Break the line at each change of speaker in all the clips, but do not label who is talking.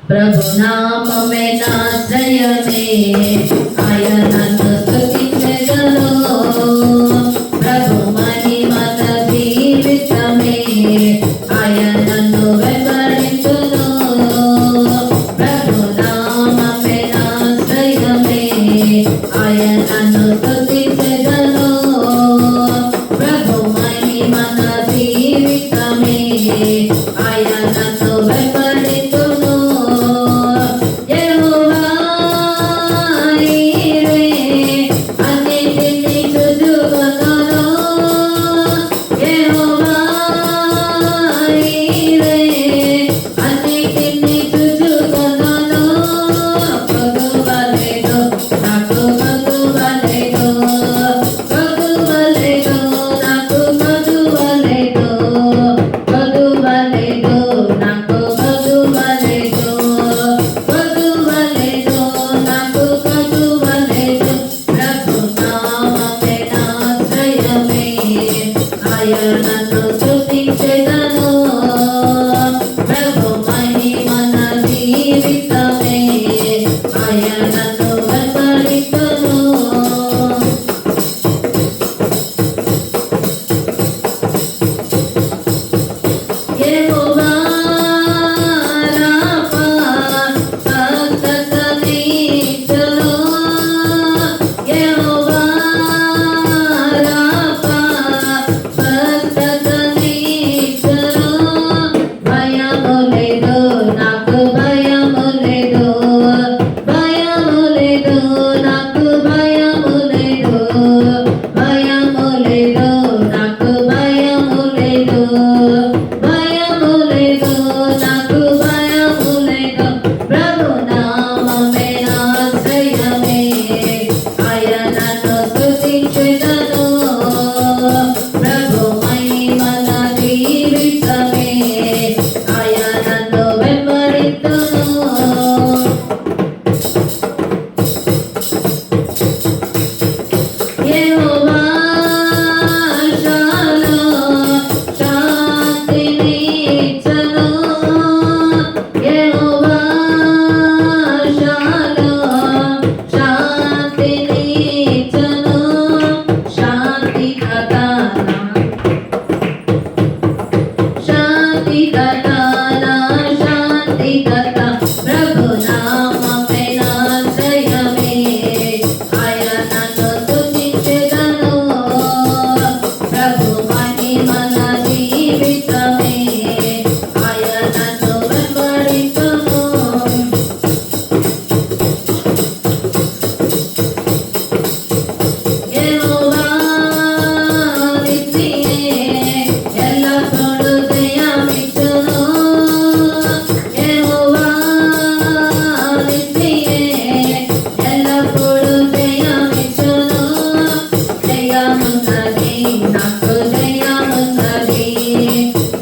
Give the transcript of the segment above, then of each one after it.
ప్రభు నామమే నాశ్రయమే, ఆయనను స్తుతించెదను. ప్రభు మహిమత జీవితమే, ఆయనను వెంబడించును. ప్రభు నామమే నాశ్రయమే, ఆయనను స్తుతించెదను. ప్రభు మహిమత జీవితమే, ఆయనను వెంబడించును. యెహోవా నీవే అన్నిటిని చూచుకొనును. యెహోవా నీవే అన్నిటిని చూచుకొనును. కొదువలేదు నాకు కొదువలేదు, కొదువలేదు నాకు కొదువలేదు, కొదువలేదు నాకు కొదువలేదు, కొదువలేదు నాకు కొదువలేదు. ప్రభు నామమే నాశ్రయమే, ఆయనను స్తుతించెదను. ప్రభు మహిమన జీవితమే, ఆయనను వెంబడించును. యెహోవా రాఫా స్వస్థతనిచ్చును. యెహోవా రాఫా స్వస్థతనిచ్చును. భయము లేదు నాకు భయము లేదు, భయము లేదు నాకు భయము లేదు, భయము లేదు నాకు భయము లేదు, భయము లేదు నాకు భయము లేదు. ప్రభు నామమే నాశ్రయమే, ఆయనను స్తుతించెదను. ప్రభు మహిమన జీవితమే, ఆయనను వెంబడించును. యెహోవా షాలోమ్ శాంతినిచ్చును. యెహోవా షాలోమ్ శాంతినిచ్చును. శాంతికర్త శాంతికర్త శాంతికర్త. ప్రభు నామమే నాశ్రయమే, ఆయనను స్తుతించెదను. ప్రభు మహిమన జీవితమే, ఆయనను వెంబడించును. యెహోవా నిత్యమే ఎల్లప్పుడూ జయమిచ్చును. యెహోవా నిత్యమే ఎల్లప్పుడూ జయమిచ్చును. జయమున్నది నాకు జయమున్నది,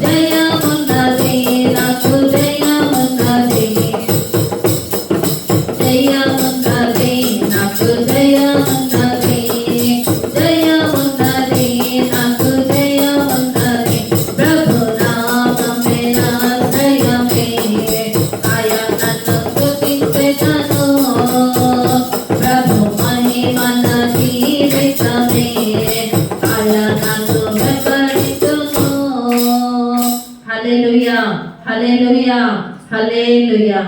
జయమున్నది నాకు జయమున్నది, జయమున్నది నాకు జయమున్నది, జయమున్నది నాకు జయమున్నది. ప్రభు నామమే నాశ్రయమే, ఆయనను స్తుతించెదను. ప్రభు మహిమన జీవితమే, ఆయనను వెంబడించును. హల్లెలూయా, హల్లెలూయా, హల్లెలూయా.